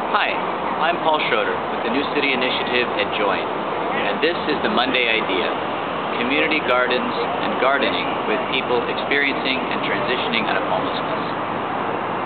Hi, I'm Paul Schroeder with the New City Initiative at Join, and this is the Monday Idea, community gardens and gardening with people experiencing and transitioning out of homelessness.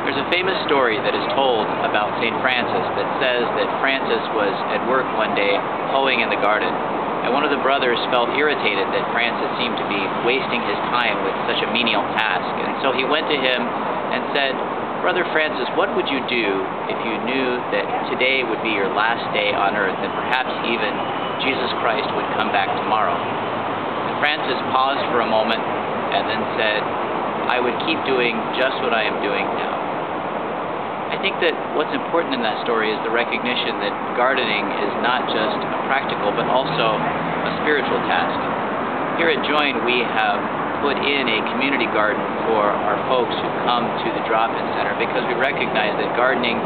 There's a famous story that is told about St. Francis that says that Francis was at work one day hoeing in the garden, and one of the brothers felt irritated that Francis seemed to be wasting his time with such a menial task, and so he went to him and said, "Brother Francis, what would you do if you knew that today would be your last day on earth and perhaps even Jesus Christ would come back tomorrow?" And Francis paused for a moment and then said, "I would keep doing just what I am doing now." I think that what's important in that story is the recognition that gardening is not just a practical but also a spiritual task. Here at Join, we have put in a community garden for our folks who come to the drop-in center because we recognize that gardening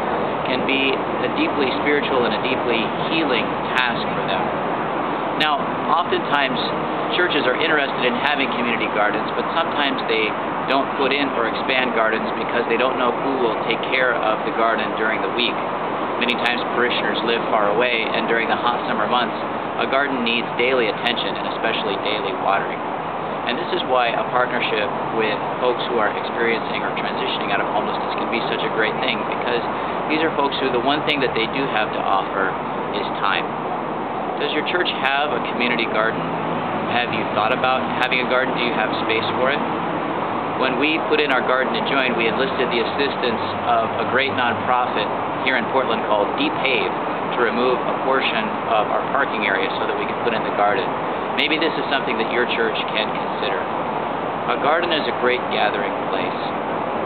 can be a deeply spiritual and a deeply healing task for them. Now, oftentimes churches are interested in having community gardens, but sometimes they don't put in or expand gardens because they don't know who will take care of the garden during the week. Many times parishioners live far away, and during the hot summer months, a garden needs daily attention and especially daily watering. And this is why a partnership with folks who are experiencing or transitioning out of homelessness can be such a great thing, because these are folks who the one thing that they do have to offer is time. Does your church have a community garden? Have you thought about having a garden? Do you have space for it? When we put in our garden at Join, we enlisted the assistance of a great nonprofit here in Portland called Depave to remove a portion of our parking area so that we could put in the garden. Maybe this is something that your church can consider. A garden is a great gathering place.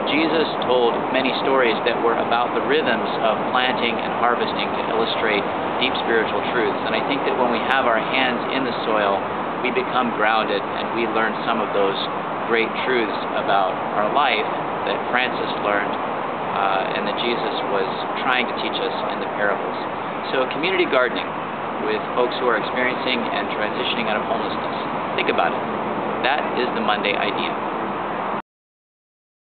Jesus told many stories that were about the rhythms of planting and harvesting to illustrate deep spiritual truths. And I think that when we have our hands in the soil, we become grounded and we learn some of those great truths about our life that Francis learned and that Jesus was trying to teach us in the parables. So community gardening with folks who are experiencing and transitioning out of homelessness. Think about it. That is the Monday Idea.